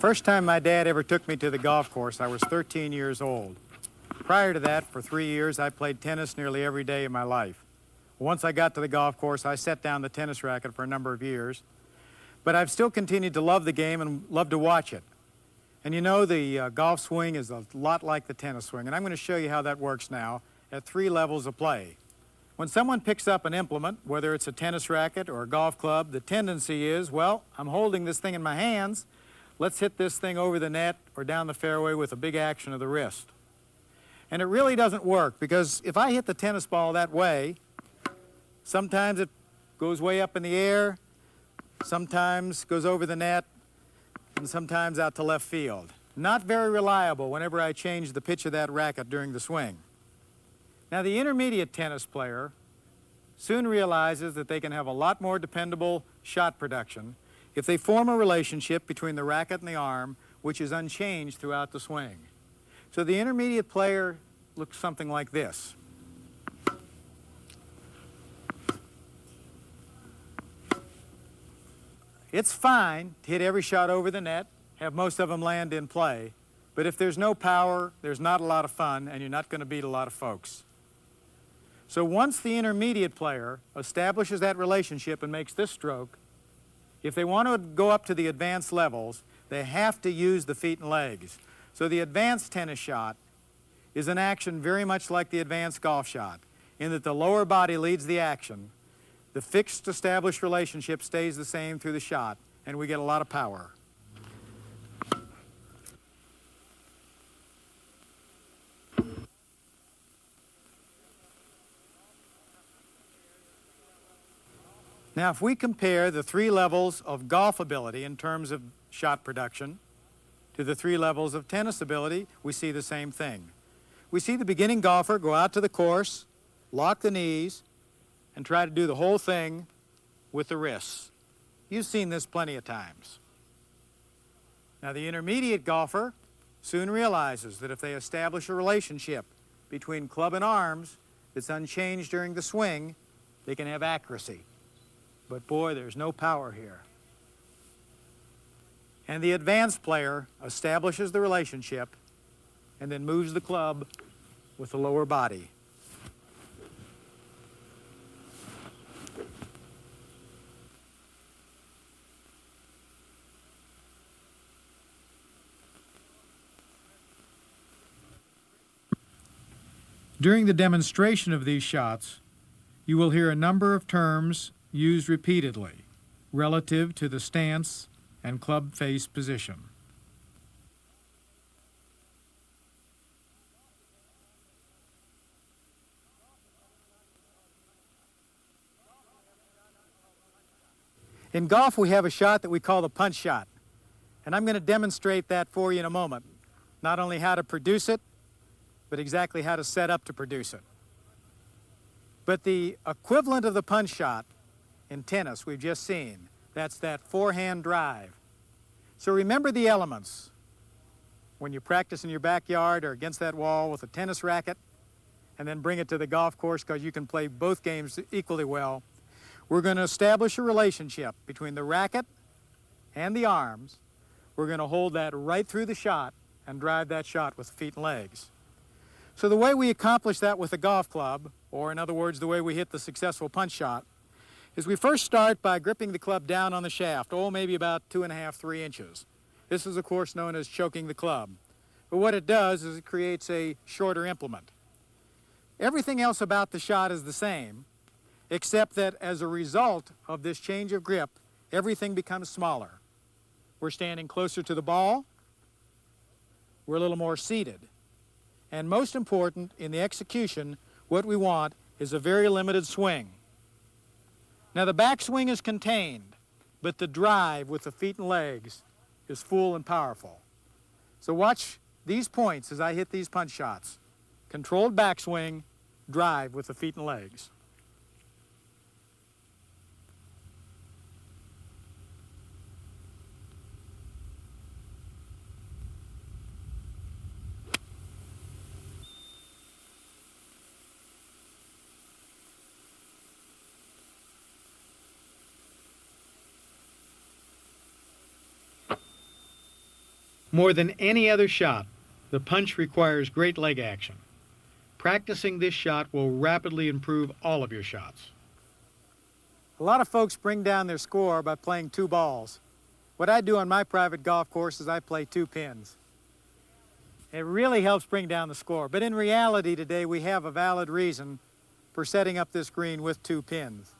First time my dad ever took me to the golf course, I was 13 years old. Prior to that, for 3 years, I played tennis nearly every day of my life. Once I got to the golf course, I set down the tennis racket for a number of years. But I've still continued to love the game and love to watch it. And you know, the golf swing is a lot like the tennis swing, and I'm going to show you how that works now at 3 levels of play. When someone picks up an implement, whether it's a tennis racket or a golf club, the tendency is, well, I'm holding this thing in my hands. Let's hit this thing over the net or down the fairway with a big action of the wrist. And it really doesn't work, because if I hit the tennis ball that way, sometimes it goes way up in the air, sometimes goes over the net, and sometimes out to left field. Not very reliable whenever I change the pitch of that racket during the swing. Now, the intermediate tennis player soon realizes that they can have a lot more dependable shot production if they form a relationship between the racket and the arm, which is unchanged throughout the swing. So the intermediate player looks something like this. It's fine to hit every shot over the net, have most of them land in play, but if there's no power, there's not a lot of fun, and you're not going to beat a lot of folks. So once the intermediate player establishes that relationship and makes this stroke, if they want to go up to the advanced levels, they have to use the feet and legs. So the advanced tennis shot is an action very much like the advanced golf shot, in that the lower body leads the action. The fixed established relationship stays the same through the shot, and we get a lot of power. Now, if we compare the 3 levels of golf ability in terms of shot production to the 3 levels of tennis ability, we see the same thing. We see the beginning golfer go out to the course, lock the knees, and try to do the whole thing with the wrists. You've seen this plenty of times. Now, the intermediate golfer soon realizes that if they establish a relationship between club and arms that's unchanged during the swing, they can have accuracy. But boy, there's no power here. And the advanced player establishes the relationship and then moves the club with the lower body. During the demonstration of these shots, you will hear a number of terms used repeatedly relative to the stance and club face position. In golf, we have a shot that we call the punch shot, and I'm going to demonstrate that for you in a moment. Not only how to produce it, but exactly how to set up to produce it. But the equivalent of the punch shot in tennis we've just seen, that's that forehand drive. So remember the elements when you practice in your backyard or against that wall with a tennis racket, and then bring it to the golf course, because you can play both games equally well. We're going to establish a relationship between the racket and the arms. We're going to hold that right through the shot and drive that shot with the feet and legs. So the way we accomplish that with a golf club, or in other words, the way we hit the successful punch shot, is we first start by gripping the club down on the shaft, maybe about 2.5, 3 inches. This is, of course, known as choking the club. But what it does is it creates a shorter implement. Everything else about the shot is the same, except that as a result of this change of grip, everything becomes smaller. We're standing closer to the ball. We're a little more seated. And most important, in the execution, what we want is a very limited swing. Now, the backswing is contained, but the drive with the feet and legs is full and powerful. So watch these points as I hit these punch shots. Controlled backswing, drive with the feet and legs. More than any other shot, the punch requires great leg action. Practicing this shot will rapidly improve all of your shots. A lot of folks bring down their score by playing 2 balls. What I do on my private golf course is I play 2 pins. It really helps bring down the score, but in reality today we have a valid reason for setting up this green with 2 pins.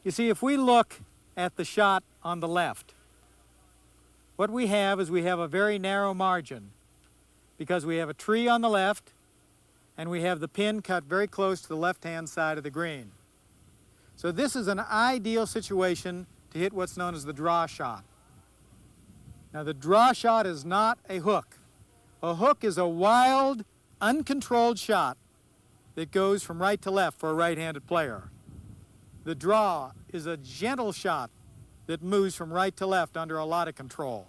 You see, if we look at the shot on the left, what we have is we have a very narrow margin because we have a tree on the left and we have the pin cut very close to the left-hand side of the green. So this is an ideal situation to hit what's known as the draw shot. Now the draw shot is not a hook. A hook is a wild, uncontrolled shot that goes from right to left for a right-handed player. The draw is a gentle shot that moves from right to left under a lot of control.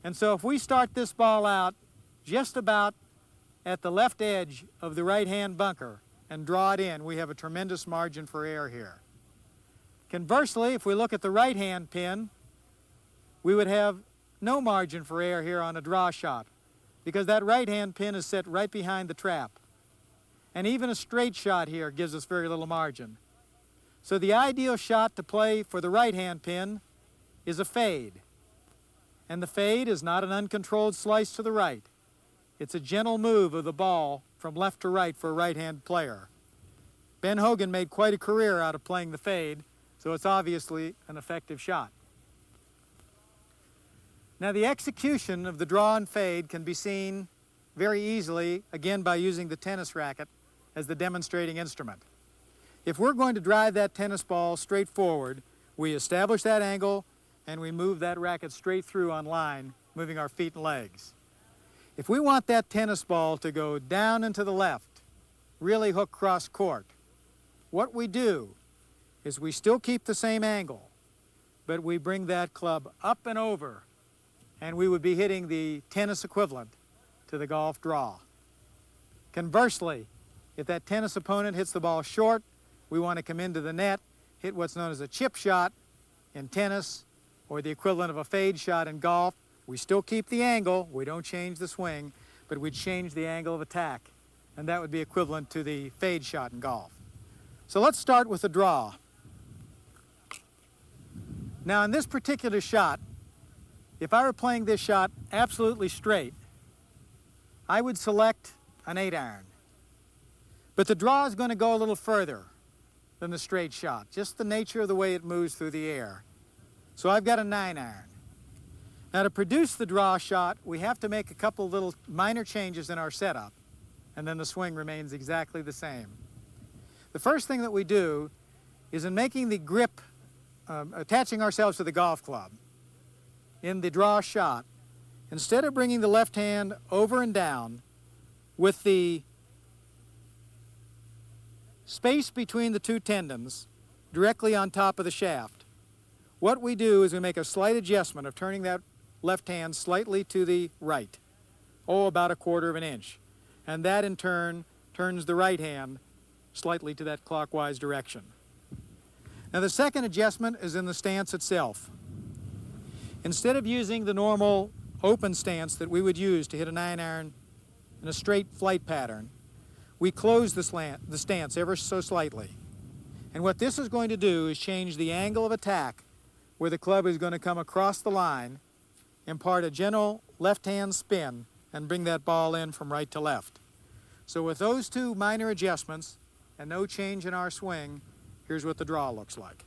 And so if we start this ball out just about at the left edge of the right-hand bunker and draw it in, we have a tremendous margin for error here. Conversely, if we look at the right-hand pin, we would have no margin for error here on a draw shot because that right-hand pin is set right behind the trap. And even a straight shot here gives us very little margin. So the ideal shot to play for the right-hand pin is a fade. And the fade is not an uncontrolled slice to the right. It's a gentle move of the ball from left to right for a right-hand player. Ben Hogan made quite a career out of playing the fade, so it's obviously an effective shot. Now the execution of the draw and fade can be seen very easily, again by using the tennis racket as the demonstrating instrument. If we're going to drive that tennis ball straight forward, we establish that angle and we move that racket straight through on line, moving our feet and legs. If we want that tennis ball to go down and to the left, really hook cross court, what we do is we still keep the same angle, but we bring that club up and over, and we would be hitting the tennis equivalent to the golf draw. Conversely, if that tennis opponent hits the ball short, we want to come into the net, hit what's known as a chip shot in tennis, or the equivalent of a fade shot in golf. We still keep the angle, we don't change the swing, but we change the angle of attack, and that would be equivalent to the fade shot in golf. So let's start with the draw. Now in this particular shot, if I were playing this shot absolutely straight, I would select an 8-iron. But the draw is going to go a little further than the straight shot, just the nature of the way it moves through the air. So I've got a 9-iron. Now to produce the draw shot, we have to make a couple little minor changes in our setup, and then the swing remains exactly the same. The first thing that we do is in making the grip, attaching ourselves to the golf club, in the draw shot, instead of bringing the left hand over and down with the space between the 2 tendons directly on top of the shaft, what we do is we make a slight adjustment of turning that left hand slightly to the right, about 1/4 of an inch. And that in turn turns the right hand slightly to that clockwise direction. Now the second adjustment is in the stance itself. Instead of using the normal open stance that we would use to hit a 9-iron in a straight flight pattern, we close the stance ever so slightly. And what this is going to do is change the angle of attack where the club is going to come across the line, impart a gentle left-hand spin, and bring that ball in from right to left. So with those 2 minor adjustments and no change in our swing, here's what the draw looks like.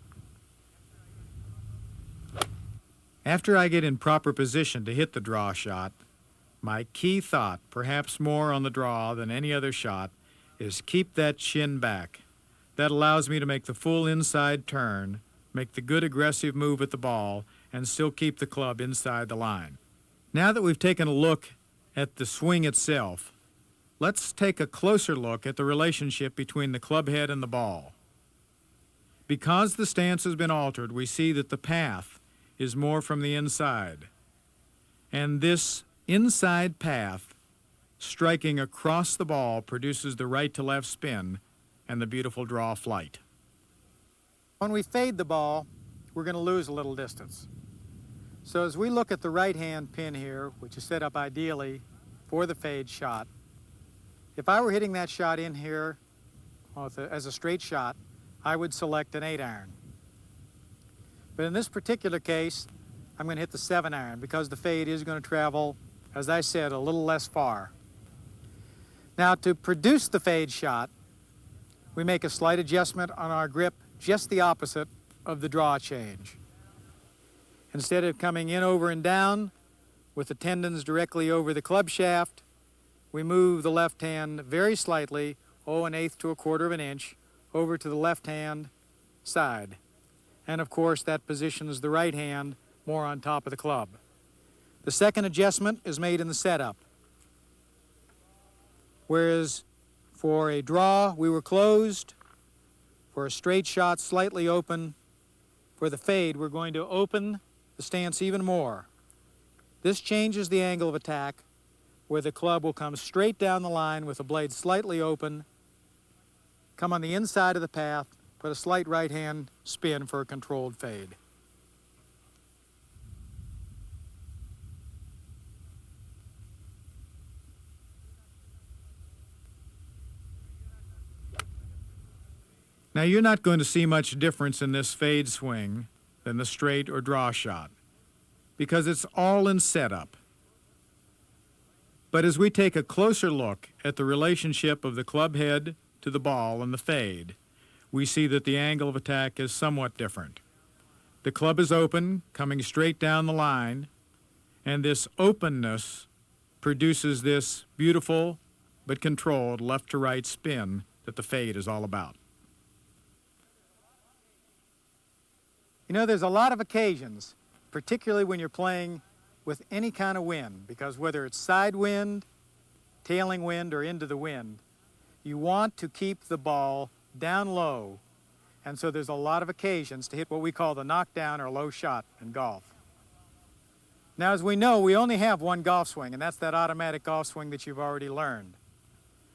After I get in proper position to hit the draw shot, my key thought, perhaps more on the draw than any other shot, is keep that chin back. That allows me to make the full inside turn, make the good aggressive move at the ball, and still keep the club inside the line. Now that we've taken a look at the swing itself, let's take a closer look at the relationship between the club head and the ball. Because the stance has been altered, we see that the path is more from the inside. And this inside path, striking across the ball, produces the right to left spin and the beautiful draw flight. When we fade the ball, we're going to lose a little distance. So as we look at the right-hand pin here, which is set up ideally for the fade shot, if I were hitting that shot in here as a straight shot, I would select an 8-iron. But in this particular case, I'm going to hit the 7-iron because the fade is going to travel, as I said, a little less far. Now, to produce the fade shot, we make a slight adjustment on our grip, just the opposite of the draw change. Instead of coming in, over, and down with the tendons directly over the club shaft, we move the left hand very slightly, 1/8 to 1/4 of an inch, over to the left hand side. And of course, that positions the right hand more on top of the club. The second adjustment is made in the setup. Whereas for a draw, we were closed. For a straight shot, slightly open. For the fade, we're going to open the stance even more. This changes the angle of attack, where the club will come straight down the line with the blade slightly open, come on the inside of the path, put a slight right-hand spin for a controlled fade. Now, you're not going to see much difference in this fade swing than the straight or draw shot, because it's all in setup. But as we take a closer look at the relationship of the club head to the ball and the fade, we see that the angle of attack is somewhat different. The club is open, coming straight down the line, and this openness produces this beautiful but controlled left-to-right spin that the fade is all about. You know, there's a lot of occasions, particularly when you're playing with any kind of wind, because whether it's side wind, tailing wind, or into the wind, you want to keep the ball down low, and so there's a lot of occasions to hit what we call the knockdown or low shot in golf. Now, as we know, we only have one golf swing, and that's that automatic golf swing that you've already learned.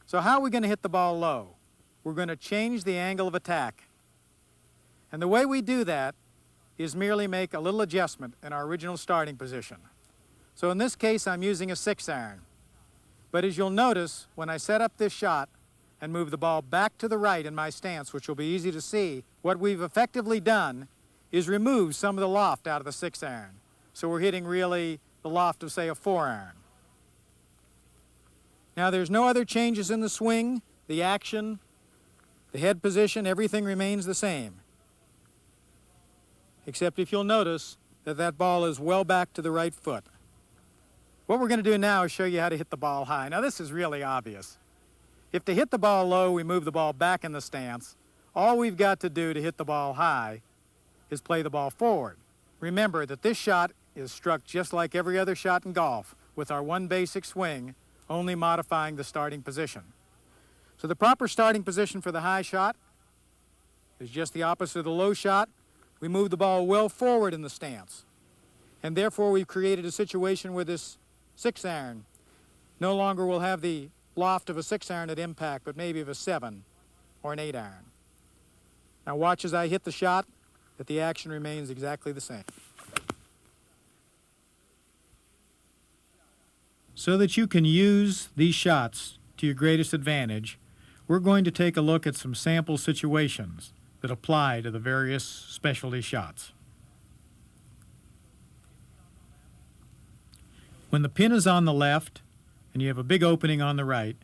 So how are we going to hit the ball low? We're going to change the angle of attack. And the way we do that is merely make a little adjustment in our original starting position. So in this case, I'm using a 6-iron. But as you'll notice, when I set up this shot and move the ball back to the right in my stance, which will be easy to see, what we've effectively done is remove some of the loft out of the 6-iron. So we're hitting really the loft of, say, a 4-iron. Now, there's no other changes in the swing, the action, the head position, everything remains the same. Except if you'll notice that that ball is well back to the right foot. What we're going to do now is show you how to hit the ball high. Now, this is really obvious. If to hit the ball low, we move the ball back in the stance, all we've got to do to hit the ball high is play the ball forward. Remember that this shot is struck just like every other shot in golf, with our one basic swing, only modifying the starting position. So the proper starting position for the high shot is just the opposite of the low shot. We move the ball well forward in the stance. And therefore, we've created a situation where this 6-iron no longer will have the loft of a 6-iron at impact, but maybe of a 7 or an 8-iron. Now watch as I hit the shot, that the action remains exactly the same. So that you can use these shots to your greatest advantage, we're going to take a look at some sample situations that apply to the various specialty shots. When the pin is on the left and you have a big opening on the right,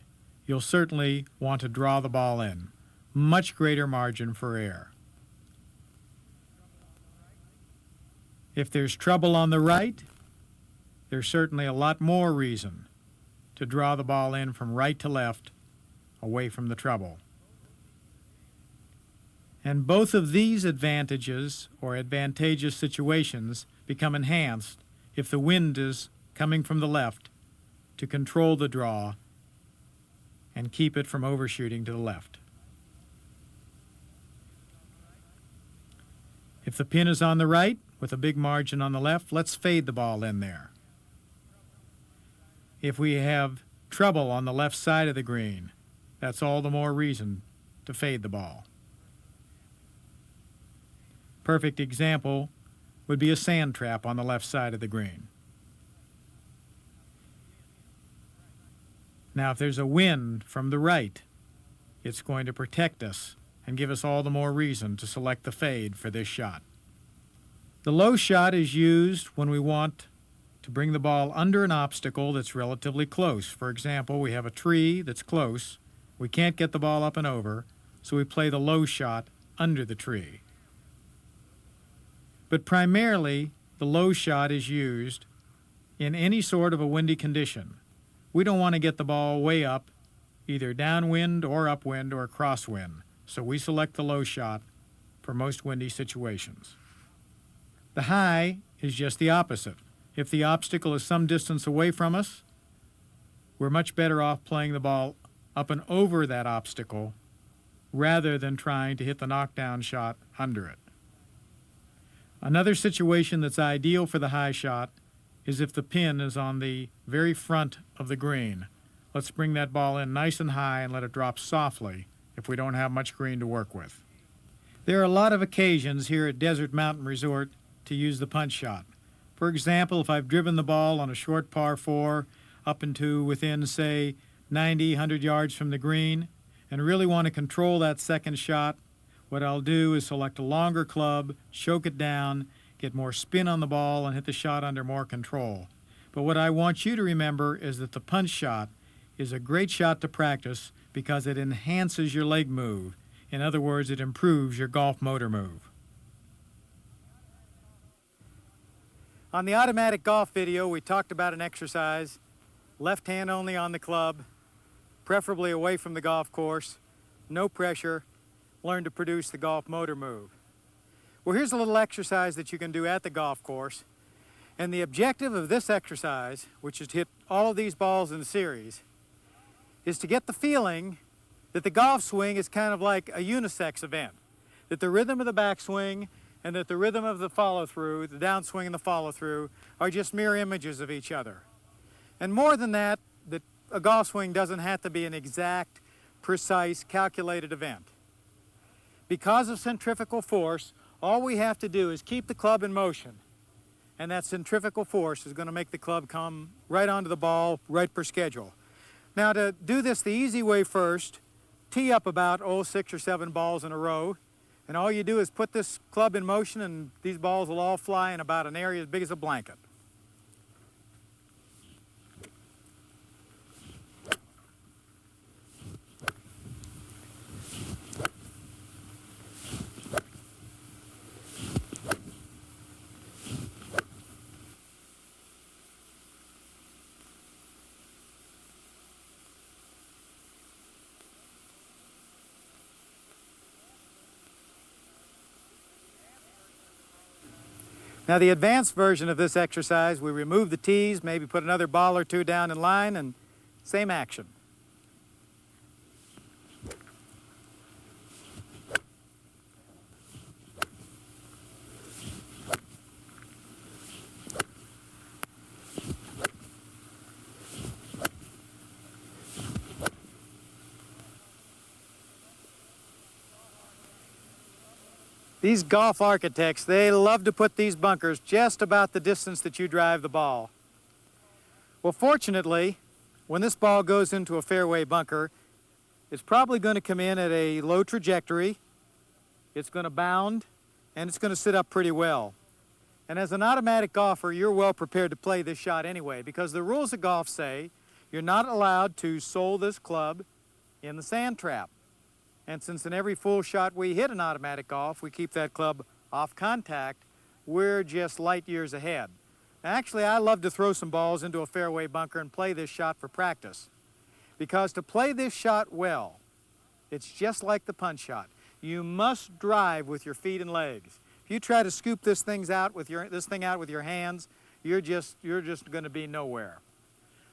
you'll certainly want to draw the ball in. Much greater margin for error. If there's trouble on the right, there's certainly a lot more reason to draw the ball in from right to left, away from the trouble. And both of these advantages or advantageous situations become enhanced if the wind is coming from the left to control the draw and keep it from overshooting to the left. If the pin is on the right with a big margin on the left, let's fade the ball in there. If we have trouble on the left side of the green, that's all the more reason to fade the ball. Perfect example would be a sand trap on the left side of the green. Now, if there's a wind from the right, it's going to protect us and give us all the more reason to select the fade for this shot. The low shot is used when we want to bring the ball under an obstacle that's relatively close. For example, we have a tree that's close. We can't get the ball up and over, so we play the low shot under the tree. But primarily, the low shot is used in any sort of a windy condition. We don't want to get the ball way up, either downwind or upwind or crosswind, so we select the low shot for most windy situations. The high is just the opposite. If the obstacle is some distance away from us, we're much better off playing the ball up and over that obstacle rather than trying to hit the knockdown shot under it. Another situation that's ideal for the high shot is if the pin is on the very front of the green. Let's bring that ball in nice and high and let it drop softly if we don't have much green to work with. There are a lot of occasions here at Desert Mountain Resort to use the punch shot. For example, if I've driven the ball on a short par 4 up into within, say, 90, 100 yards from the green and really want to control that second shot, what I'll do is select a longer club, choke it down, get more spin on the ball, and hit the shot under more control. But what I want you to remember is that the punch shot is a great shot to practice because it enhances your leg move. In other words, it improves your golf motor move. On the automatic golf video, we talked about an exercise, left hand only on the club, preferably away from the golf course, no pressure, learn to produce the golf motor move. Well, here's a little exercise that you can do at the golf course. And the objective of this exercise, which is to hit all of these balls in series, is to get the feeling that the golf swing is kind of like a unisex event. That the rhythm of the backswing and that the rhythm of the follow-through, the downswing and the follow-through, are just mirror images of each other. And more than that, that a golf swing doesn't have to be an exact, precise, calculated event. Because of centrifugal force, all we have to do is keep the club in motion. And that centrifugal force is going to make the club come right onto the ball, right per schedule. Now, to do this the easy way first, tee up about 6 or 7 balls in a row. And all you do is put this club in motion and these balls will all fly in about an area as big as a blanket. Now, the advanced version of this exercise, we remove the tees, maybe put another ball or 2 down in line, and same action. These golf architects, they love to put these bunkers just about the distance that you drive the ball. Well, fortunately, when this ball goes into a fairway bunker, it's probably going to come in at a low trajectory, it's going to bound, and it's going to sit up pretty well. And as an automatic golfer, you're well prepared to play this shot anyway, because the rules of golf say you're not allowed to sole this club in the sand trap. And since in every full shot we hit in automatic golf, we keep that club off contact, we're just light years ahead. Actually, I love to throw some balls into a fairway bunker and play this shot for practice. Because to play this shot well, it's just like the punch shot. You must drive with your feet and legs. If you try to scoop this thing out with your hands, you're just going to be nowhere.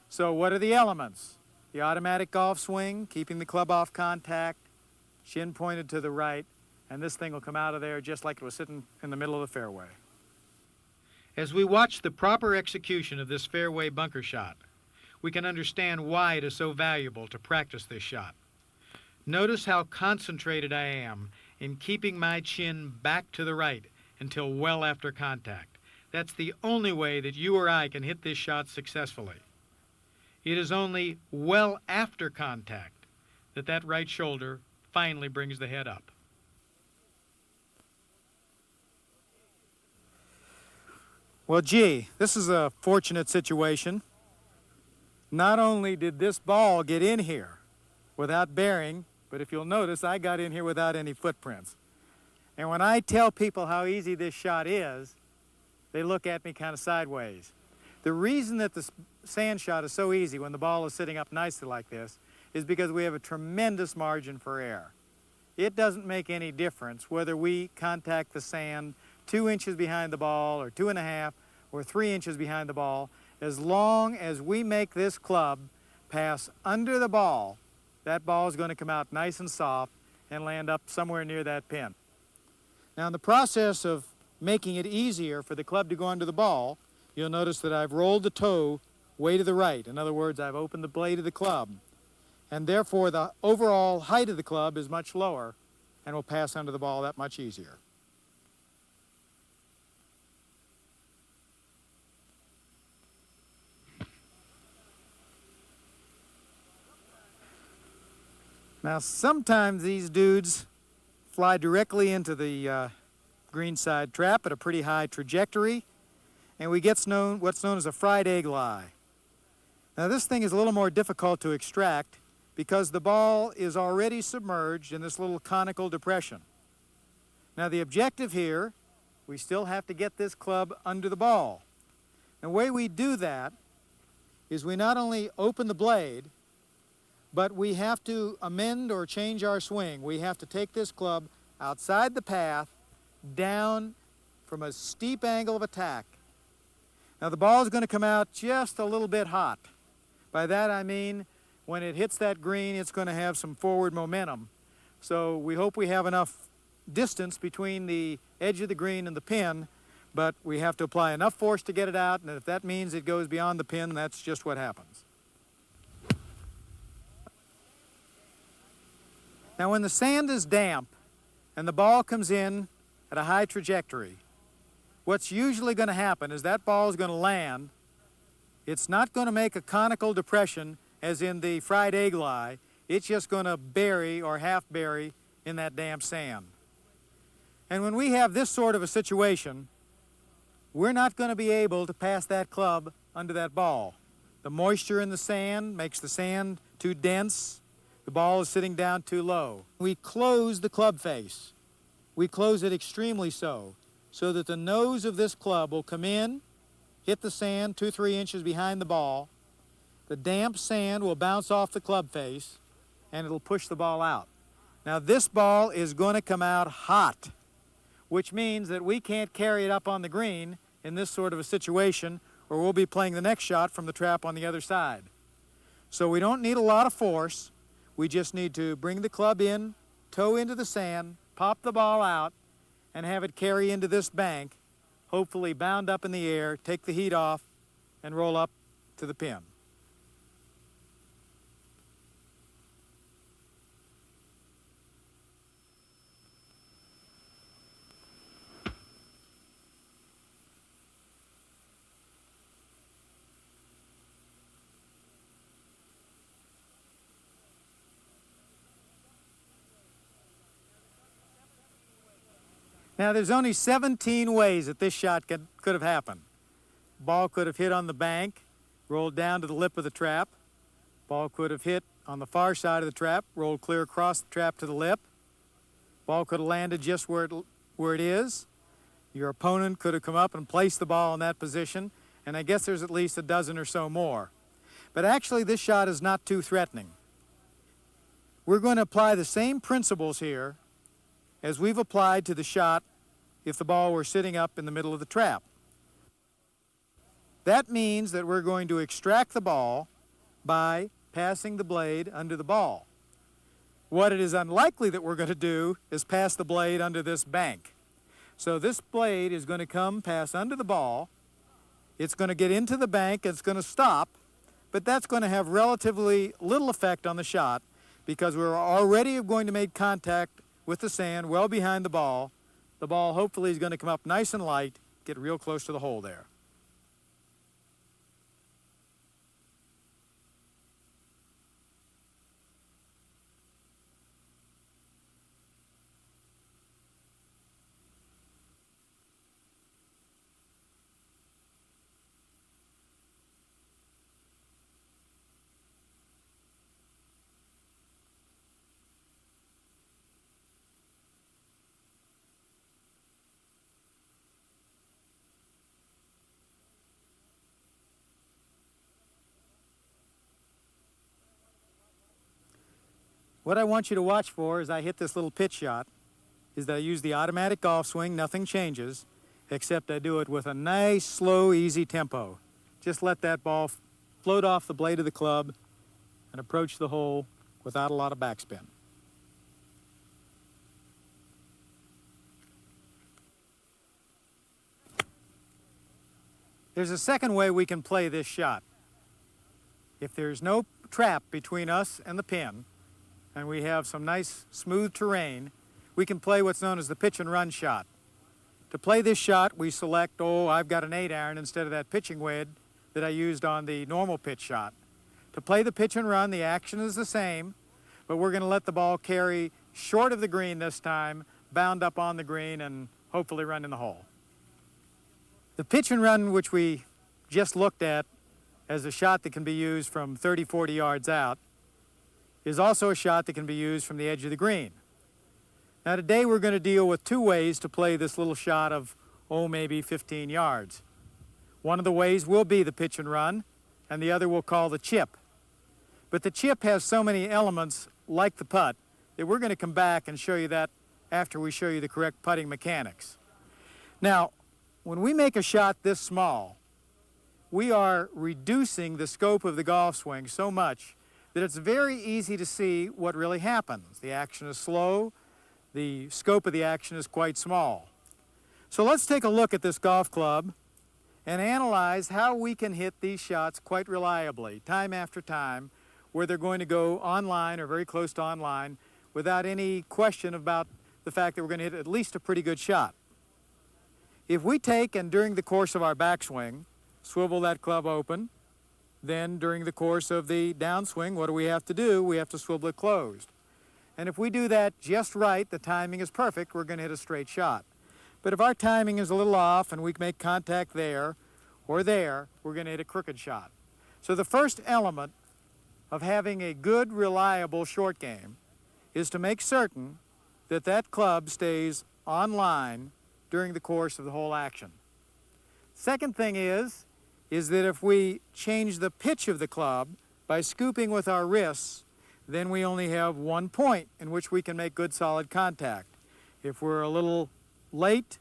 So what are the elements? The automatic golf swing, keeping the club off contact, chin pointed to the right, and this thing will come out of there just like it was sitting in the middle of the fairway. As we watch the proper execution of this fairway bunker shot, we can understand why it is so valuable to practice this shot. Notice how concentrated I am in keeping my chin back to the right until well after contact. That's the only way that you or I can hit this shot successfully. It is only well after contact that that right shoulder finally brings the head up. Well, gee, this is a fortunate situation. Not only did this ball get in here without bearing, but if you'll notice, I got in here without any footprints. And when I tell people how easy this shot is, they look at me kind of sideways. The reason that the sand shot is so easy when the ball is sitting up nicely like this is because we have a tremendous margin for error. It doesn't make any difference whether we contact the sand 2 inches behind the ball or 2.5 or 3 inches behind the ball. As long as we make this club pass under the ball, that ball is going to come out nice and soft and land up somewhere near that pin. Now, in the process of making it easier for the club to go under the ball, you'll notice that I've rolled the toe way to the right. In other words, I've opened the blade of the club. And therefore, the overall height of the club is much lower and will pass under the ball that much easier. Now, sometimes these dudes fly directly into the greenside trap at a pretty high trajectory, and we get what's known as a fried egg lie. Now, this thing is a little more difficult to extract because the ball is already submerged in this little conical depression. Now, the objective here, we still have to get this club under the ball. And the way we do that is we not only open the blade, but we have to amend or change our swing. We have to take this club outside the path, down from a steep angle of attack. Now, the ball is going to come out just a little bit hot. By that I mean when it hits that green, it's going to have some forward momentum. So we hope we have enough distance between the edge of the green and the pin, but we have to apply enough force to get it out, and if that means it goes beyond the pin, that's just what happens. Now, when the sand is damp and the ball comes in at a high trajectory, what's usually going to happen is that ball is going to land. It's not going to make a conical depression as in the fried egg lie. It's just going to bury or half bury in that damp sand. And when we have this sort of a situation, we're not going to be able to pass that club under that ball. The moisture in the sand makes the sand too dense. The ball is sitting down too low. We close the club face. We close it extremely so that the nose of this club will come in, hit the sand 2-3 inches behind the ball. The damp sand will bounce off the club face, and it'll push the ball out. Now, this ball is going to come out hot, which means that we can't carry it up on the green in this sort of a situation, or we'll be playing the next shot from the trap on the other side. So we don't need a lot of force. We just need to bring the club in, toe into the sand, pop the ball out, and have it carry into this bank, hopefully bound up in the air, take the heat off, and roll up to the pin. Now, there's only 17 ways that this shot could have happened. Ball could have hit on the bank, rolled down to the lip of the trap. Ball could have hit on the far side of the trap, rolled clear across the trap to the lip. Ball could have landed just where it is. Your opponent could have come up and placed the ball in that position, and I guess there's at least a dozen or so more. But actually, this shot is not too threatening. We're going to apply the same principles here as we've applied to the shot if the ball were sitting up in the middle of the trap. That means that we're going to extract the ball by passing the blade under the ball. What it is unlikely that we're going to do is pass the blade under this bank. So this blade is going to come pass under the ball. It's going to get into the bank, it's going to stop, but that's going to have relatively little effect on the shot because we're already going to make contact with the sand well behind the ball. the ball hopefully is going to come up nice and light, get real close to the hole there. What I want you to watch for as I hit this little pitch shot is that I use the automatic golf swing, nothing changes, except I do it with a nice, slow, easy tempo. Just let that ball float off the blade of the club and approach the hole without a lot of backspin. There's a second way we can play this shot. If there's no trap between us and the pin, and we have some nice smooth terrain, we can play what's known as the pitch and run shot. To play this shot, we select, I've got an 8-iron instead of that pitching wedge that I used on the normal pitch shot. To play the pitch and run, the action is the same, but we're going to let the ball carry short of the green this time, bound up on the green, and hopefully run in the hole. The pitch and run, which we just looked at as a shot that can be used from 30, 40 yards out, is also a shot that can be used from the edge of the green. Now today we're going to deal with two ways to play this little shot of, maybe 15 yards. One of the ways will be the pitch and run, and the other we'll call the chip. But the chip has so many elements like the putt that we're going to come back and show you that after we show you the correct putting mechanics. Now, when we make a shot this small, we are reducing the scope of the golf swing so much that it's very easy to see what really happens. The action is slow, the scope of the action is quite small. So let's take a look at this golf club and analyze how we can hit these shots quite reliably, time after time, where they're going to go online or very close to online without any question about the fact that we're going to hit at least a pretty good shot. If we take and during the course of our backswing, swivel that club open, then during the course of the downswing, what do? We have to swivel it closed. And if we do that just right, the timing is perfect, we're going to hit a straight shot. But if our timing is a little off and we make contact there or there, we're going to hit a crooked shot. So the first element of having a good, reliable short game is to make certain that that club stays on line during the course of the whole action. Second thing is that if we change the pitch of the club by scooping with our wrists, then we only have 1 point in which we can make good solid contact. If we're a little late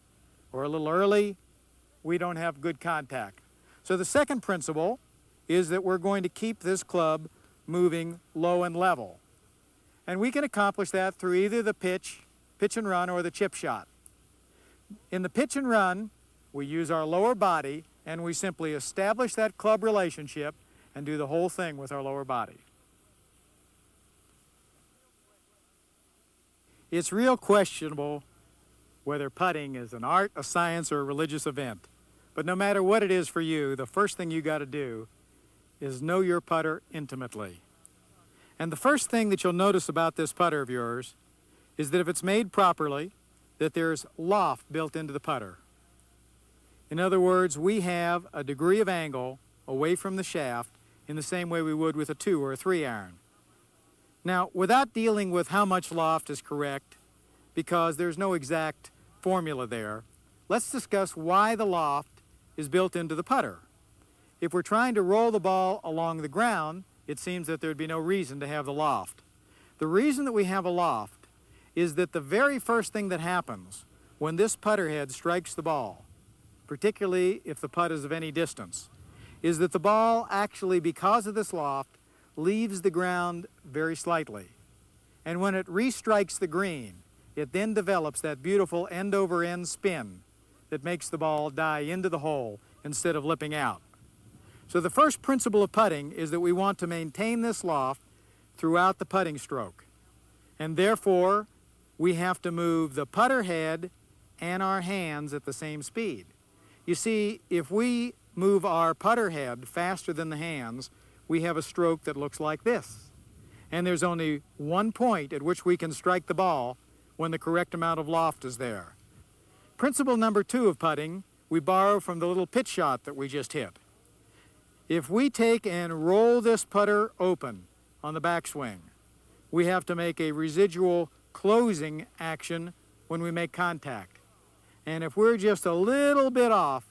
or a little early, we don't have good contact. So the second principle is that we're going to keep this club moving low and level. And we can accomplish that through either the pitch and run, or the chip shot. In the pitch and run, we use our lower body and we simply establish that club relationship and do the whole thing with our lower body. It's real questionable whether putting is an art, a science, or a religious event. But no matter what it is for you, the first thing you got to do is know your putter intimately. And the first thing that you'll notice about this putter of yours is that if it's made properly, that there's loft built into the putter. In other words, we have a degree of angle away from the shaft in the same way we would with a 2 or a 3-iron. Now, without dealing with how much loft is correct, because there's no exact formula there, let's discuss why the loft is built into the putter. If we're trying to roll the ball along the ground, it seems that there'd be no reason to have the loft. The reason that we have a loft is that the very first thing that happens when this putter head strikes the ball, particularly if the putt is of any distance, is that the ball actually, because of this loft, leaves the ground very slightly. And when it restrikes the green, it then develops that beautiful end-over-end spin that makes the ball die into the hole instead of lipping out. So the first principle of putting is that we want to maintain this loft throughout the putting stroke. And therefore, we have to move the putter head and our hands at the same speed. You see, if we move our putter head faster than the hands, we have a stroke that looks like this. And there's only one point at which we can strike the ball when the correct amount of loft is there. Principle number 2 of putting, we borrow from the little pitch shot that we just hit. If we take and roll this putter open on the backswing, we have to make a residual closing action when we make contact. And if we're just a little bit off,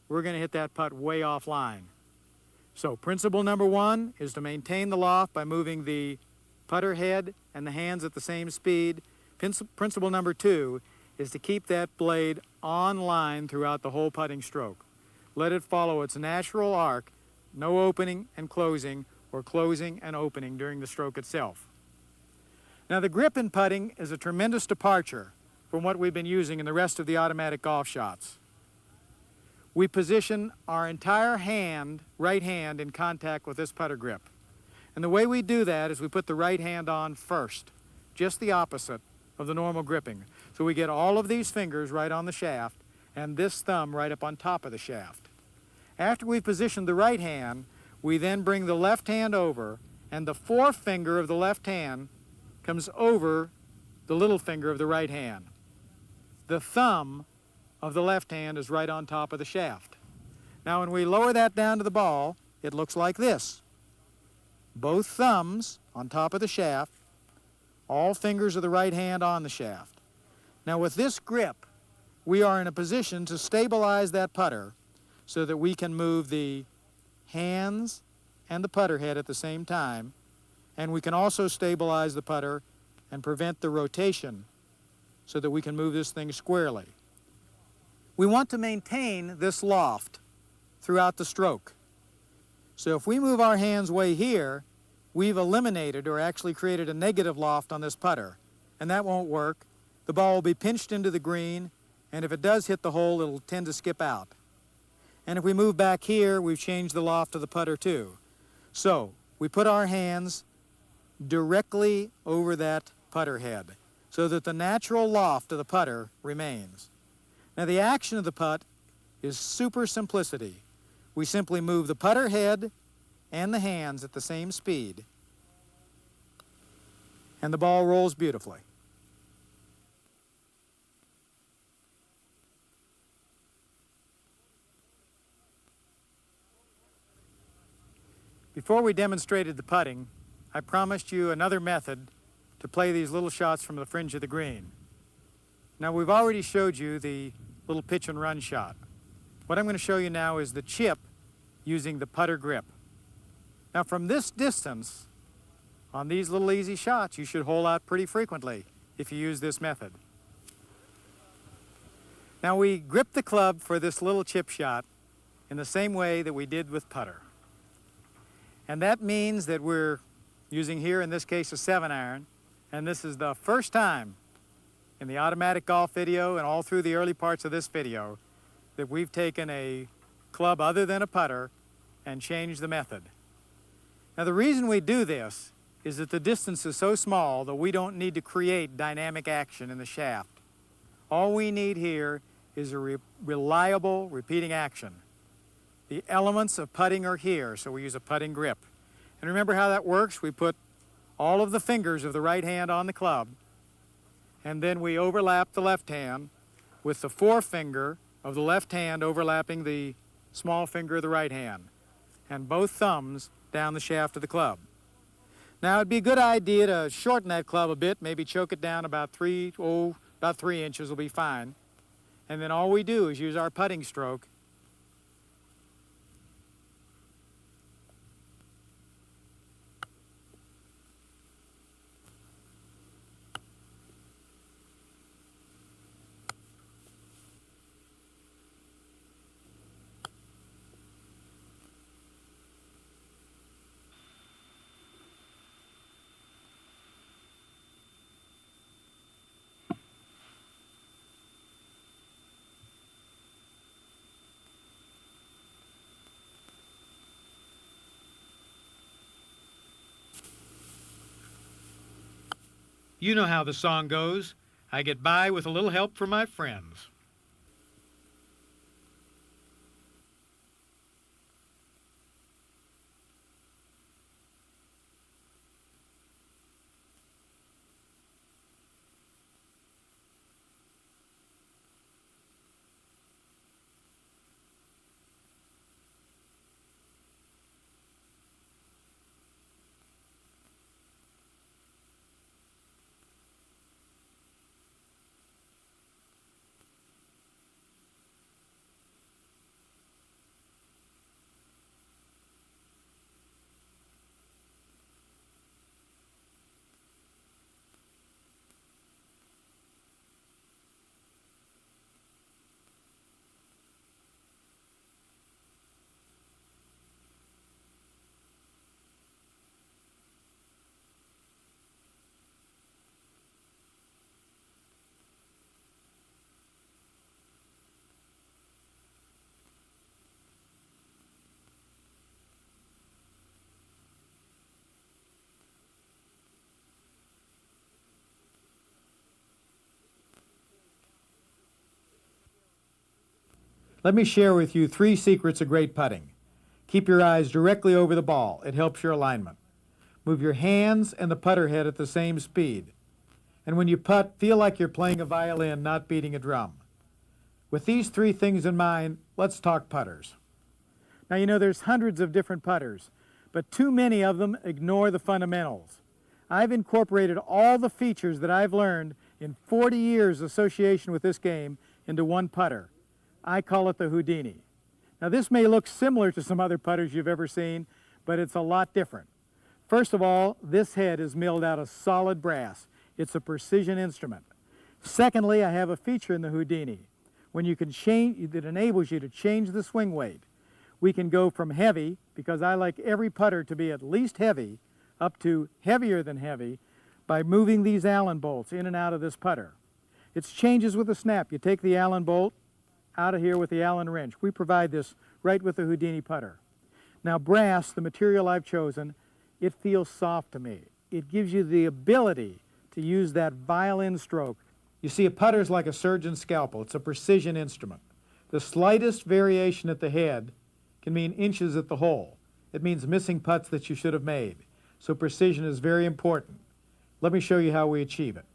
we're going to hit that putt way offline. So principle number 1 is to maintain the loft by moving the putter head and the hands at the same speed. Principle number 2 is to keep that blade on line throughout the whole putting stroke. Let it follow its natural arc, no opening and closing, or closing and opening during the stroke itself. Now the grip in putting is a tremendous departure from what we've been using in the rest of the automatic golf shots. We position our entire hand, right hand, in contact with this putter grip. And the way we do that is we put the right hand on first, just the opposite of the normal gripping. So we get all of these fingers right on the shaft and this thumb right up on top of the shaft. After we've positioned the right hand, we then bring the left hand over, and the forefinger of the left hand comes over the little finger of the right hand. The thumb of the left hand is right on top of the shaft. Now when we lower that down to the ball, it looks like this. Both thumbs on top of the shaft, all fingers of the right hand on the shaft. Now with this grip, we are in a position to stabilize that putter so that we can move the hands and the putter head at the same time, and we can also stabilize the putter and prevent the rotation so that we can move this thing squarely. We want to maintain this loft throughout the stroke. So if we move our hands way here, we've eliminated or actually created a negative loft on this putter, and that won't work. The ball will be pinched into the green, and if it does hit the hole, it'll tend to skip out. And if we move back here, we've changed the loft of the putter too. So we put our hands directly over that putter head so that the natural loft of the putter remains. Now the action of the putt is super simplicity. We simply move the putter head and the hands at the same speed, and the ball rolls beautifully. Before we demonstrated the putting, I promised you another method to play these little shots from the fringe of the green. Now we've already showed you the little pitch and run shot. What I'm going to show you now is the chip using the putter grip. Now from this distance, on these little easy shots, you should hole out pretty frequently if you use this method. Now we grip the club for this little chip shot in the same way that we did with putter. And that means that we're using here, in this case, a 7-iron, and this is the first time in the automatic golf video and all through the early parts of this video that we've taken a club other than a putter and changed the method. Now the reason we do this is that the distance is so small that we don't need to create dynamic action in the shaft. All we need here is a reliable repeating action. The elements of putting are here, so we use a putting grip. And remember how that works? We put all of the fingers of the right hand on the club, and then we overlap the left hand with the forefinger of the left hand overlapping the small finger of the right hand, and both thumbs down the shaft of the club. Now it'd be a good idea to shorten that club a bit, maybe choke it down about 3 inches will be fine. And then all we do is use our putting stroke You know how the song goes. I get by with a little help from my friends. Let me share with you 3 secrets of great putting. Keep your eyes directly over the ball. It helps your alignment. Move your hands and the putter head at the same speed. And when you putt, feel like you're playing a violin, not beating a drum. With these 3 things in mind, let's talk putters. Now, you know, there's hundreds of different putters, but too many of them ignore the fundamentals. I've incorporated all the features that I've learned in 40 years association with this game into one putter. I call it the Houdini. Now, this may look similar to some other putters you've ever seen, but it's a lot different. First of all, this head is milled out of solid brass. It's a precision instrument. Secondly, I have a feature in the Houdini when you can change, that enables you to change the swing weight. We can go from heavy, because I like every putter to be at least heavy, up to heavier than heavy, by moving these Allen bolts in and out of this putter. It changes with a snap. You take the Allen bolt out of here with the Allen wrench. We provide this right with the Houdini putter. Now, brass, the material I've chosen, it feels soft to me. It gives you the ability to use that violin stroke. You see, a putter is like a surgeon's scalpel. It's a precision instrument. The slightest variation at the head can mean inches at the hole. It means missing putts that you should have made. So precision is very important. Let me show you how we achieve it.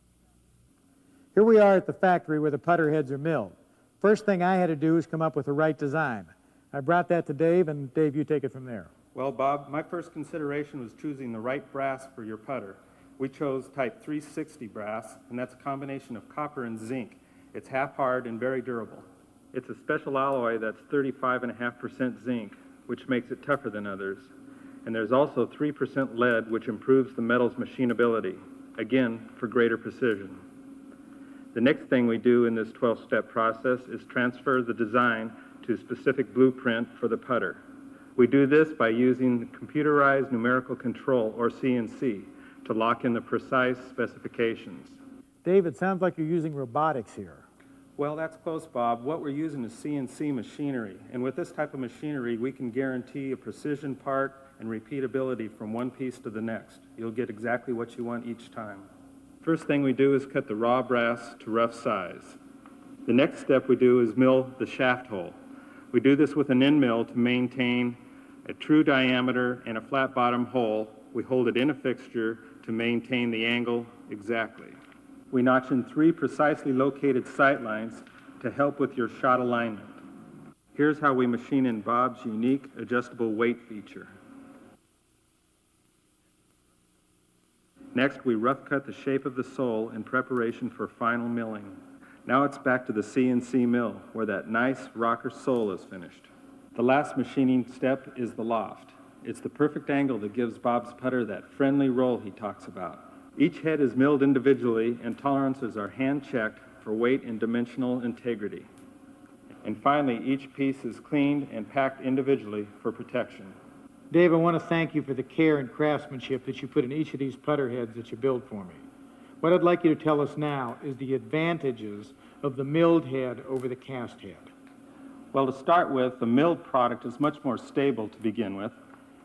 Here we are at the factory where the putter heads are milled. First thing I had to do is come up with the right design. I brought that to Dave, and Dave, you take it from there. Well, Bob, my first consideration was choosing the right brass for your putter. We chose type 360 brass, and that's a combination of copper and zinc. It's half hard and very durable. It's a special alloy that's 35.5% zinc, which makes it tougher than others. And there's also 3% lead, which improves the metal's machinability, again, for greater precision. The next thing we do in this 12-step process is transfer the design to a specific blueprint for the putter. We do this by using computerized numerical control, or CNC, to lock in the precise specifications. Dave, it sounds like you're using robotics here. Well, that's close, Bob. What we're using is CNC machinery, and with this type of machinery, we can guarantee a precision part and repeatability from one piece to the next. You'll get exactly what you want each time. First thing we do is cut the raw brass to rough size. The next step we do is mill the shaft hole. We do this with an end mill to maintain a true diameter and a flat bottom hole. We hold it in a fixture to maintain the angle exactly. We notch in 3 precisely located sight lines to help with your shot alignment. Here's how we machine in Bob's unique adjustable weight feature. Next, we rough cut the shape of the sole in preparation for final milling. Now it's back to the CNC mill, where that nice rocker sole is finished. The last machining step is the loft. It's the perfect angle that gives Bob's putter that friendly roll he talks about. Each head is milled individually, and tolerances are hand-checked for weight and dimensional integrity. And finally, each piece is cleaned and packed individually for protection. Dave, I want to thank you for the care and craftsmanship that you put in each of these putter heads that you build for me. What I'd like you to tell us now is the advantages of the milled head over the cast head. Well, to start with, the milled product is much more stable to begin with,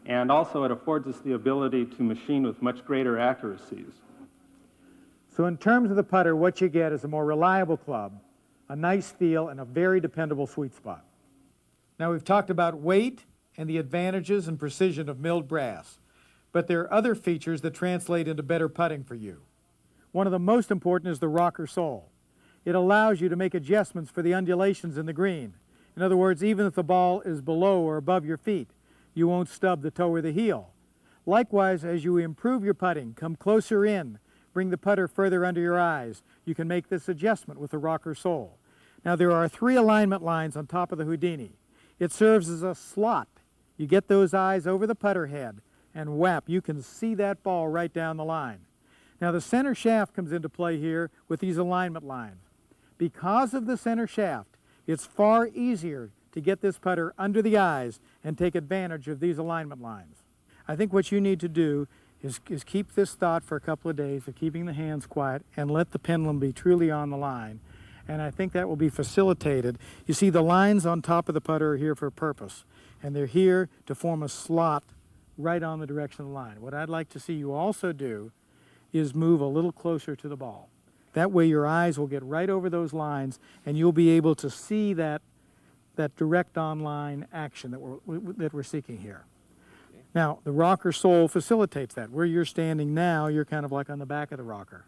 and also it affords us the ability to machine with much greater accuracies. So in terms of the putter, what you get is a more reliable club, a nice feel, and a very dependable sweet spot. Now, we've talked about weight and the advantages and precision of milled brass, but there are other features that translate into better putting for you. One of the most important is the rocker sole. It allows you to make adjustments for the undulations in the green. In other words, even if the ball is below or above your feet, you won't stub the toe or the heel. Likewise, as you improve your putting, come closer in, bring the putter further under your eyes, you can make this adjustment with the rocker sole. Now, there are 3 alignment lines on top of the Houdini. It serves as a slot. You get those eyes over the putter head, and whap, you can see that ball right down the line. Now, the center shaft comes into play here with these alignment lines. Because of the center shaft, it's far easier to get this putter under the eyes and take advantage of these alignment lines. I think what you need to do is keep this thought for a couple of days of keeping the hands quiet and let the pendulum be truly on the line. And I think that will be facilitated. You see, the lines on top of the putter are here for a purpose, and they're here to form a slot right on the direction of the line. What I'd like to see you also do is move a little closer to the ball. That way your eyes will get right over those lines, and you'll be able to see that that direct online action that we're seeking here. Now, the rocker sole facilitates that. Where you're standing now, you're kind of like on the back of the rocker.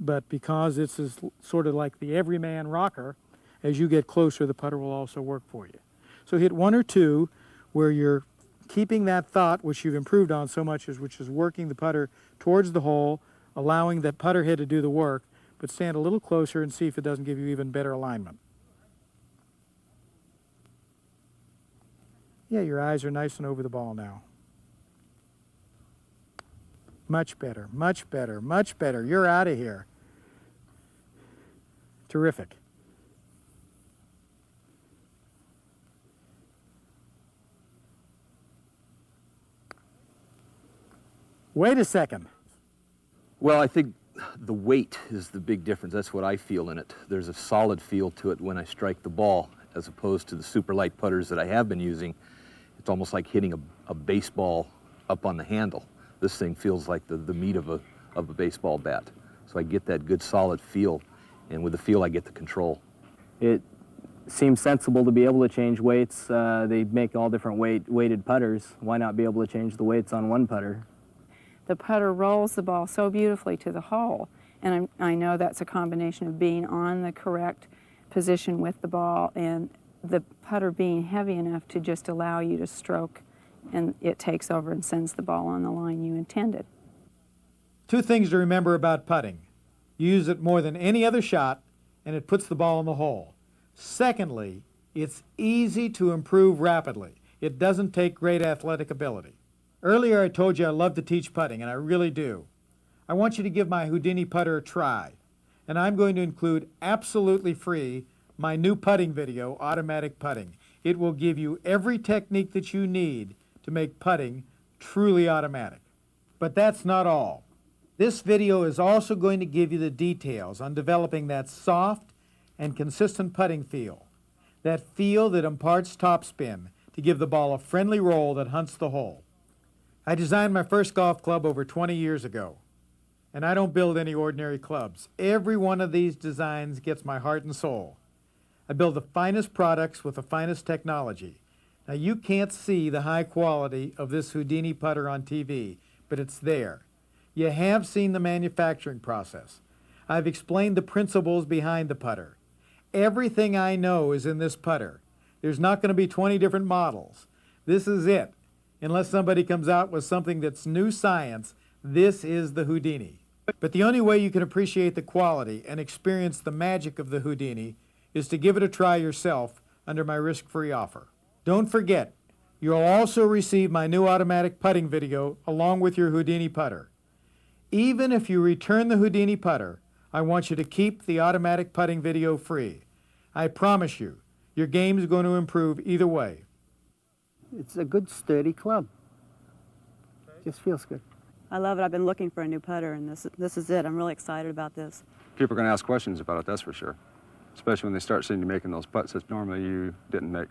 But because this is sort of like the everyman rocker, as you get closer, the putter will also work for you. So hit 1 or 2 where you're keeping that thought, which you've improved on so much, which is working the putter towards the hole, allowing the putter head to do the work, but stand a little closer and see if it doesn't give you even better alignment. Yeah, your eyes are nice and over the ball now. Much better, much better, much better. You're out of here. Terrific. Wait a second. Well, I think the weight is the big difference. That's what I feel in it. There's a solid feel to it when I strike the ball, as opposed to the super light putters that I have been using. It's almost like hitting a baseball up on the handle. This thing feels like the meat of a baseball bat. So I get that good solid feel, and with the feel I get the control. It seems sensible to be able to change weights. They make all different weighted putters. Why not be able to change the weights on one putter? The putter rolls the ball so beautifully to the hole, and I know that's a combination of being on the correct position with the ball and the putter being heavy enough to just allow you to stroke, and it takes over and sends the ball on the line you intended. 2 things to remember about putting. You use it more than any other shot, and it puts the ball in the hole. Secondly, it's easy to improve rapidly. It doesn't take great athletic ability. Earlier I told you I love to teach putting, and I really do. I want you to give my Houdini putter a try, and I'm going to include absolutely free my new putting video, Automatic Putting. It will give you every technique that you need to make putting truly automatic. But that's not all. This video is also going to give you the details on developing that soft and consistent putting feel, that feel that imparts topspin to give the ball a friendly roll that hunts the hole. I designed my first golf club over 20 years ago, and I don't build any ordinary clubs. Every one of these designs gets my heart and soul. I build the finest products with the finest technology. Now, you can't see the high quality of this Houdini putter on TV, but it's there. You have seen the manufacturing process. I've explained the principles behind the putter. Everything I know is in this putter. There's not going to be 20 different models. This is it. Unless somebody comes out with something that's new science, this is the Houdini. But the only way you can appreciate the quality and experience the magic of the Houdini is to give it a try yourself under my risk-free offer. Don't forget, you'll also receive my new automatic putting video along with your Houdini putter. Even if you return the Houdini putter, I want you to keep the automatic putting video free. I promise you, your game is going to improve either way. It's a good, sturdy club. Just feels good. I love it. I've been looking for a new putter, and this is it. I'm really excited about this. People are going to ask questions about it, that's for sure. Especially when they start seeing you making those putts that normally you didn't make.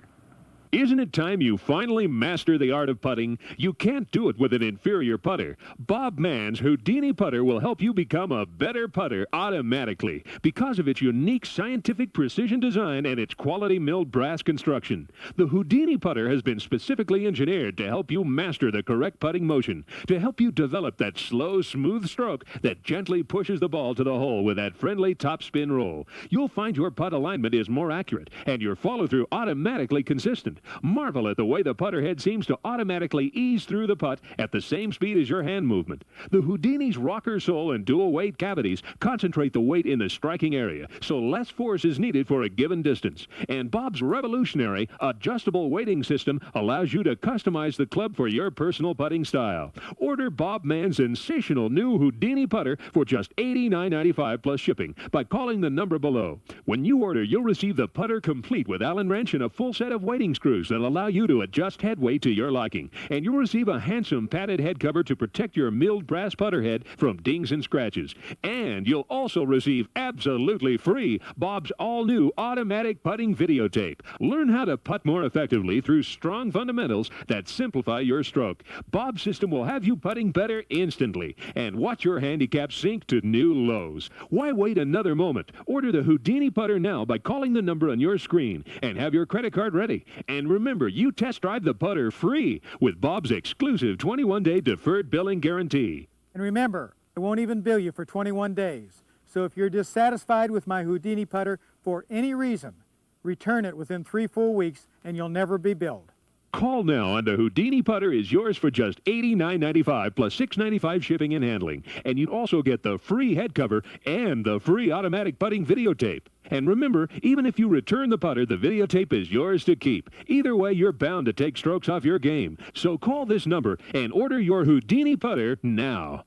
Isn't it time you finally master the art of putting? You can't do it with an inferior putter. Bob Mann's Houdini putter will help you become a better putter automatically because of its unique scientific precision design and its quality milled brass construction. The Houdini putter has been specifically engineered to help you master the correct putting motion, to help you develop that slow, smooth stroke that gently pushes the ball to the hole with that friendly topspin roll. You'll find your putt alignment is more accurate and your follow-through automatically consistent. Marvel at the way the putter head seems to automatically ease through the putt at the same speed as your hand movement. The Houdini's rocker sole and dual weight cavities concentrate the weight in the striking area, so less force is needed for a given distance. And Bob's revolutionary adjustable weighting system allows you to customize the club for your personal putting style. Order Bob Mann's sensational new Houdini putter for just $89.95 plus shipping by calling the number below. When you order, you'll receive the putter complete with Allen wrench and a full set of weighting screws. screws that allow you to adjust head weight to your liking. And you'll receive a handsome padded head cover to protect your milled brass putter head from dings and scratches. And you'll also receive absolutely free Bob's all-new automatic putting videotape. Learn how to putt more effectively through strong fundamentals that simplify your stroke. Bob's system will have you putting better instantly and watch your handicap sink to new lows. Why wait another moment? Order the Houdini putter now by calling the number on your screen and have your credit card ready. And remember, you test drive the putter free with Bob's exclusive 21-day deferred billing guarantee. And remember, I won't even bill you for 21 days. So if you're dissatisfied with my Houdini putter for any reason, return it within 3 full weeks and you'll never be billed. Call now and the Houdini putter is yours for just $89.95 plus $6.95 shipping and handling. And you'd also get the free head cover and the free automatic putting videotape. And remember, even if you return the putter, the videotape is yours to keep. Either way, you're bound to take strokes off your game. So call this number and order your Houdini putter now.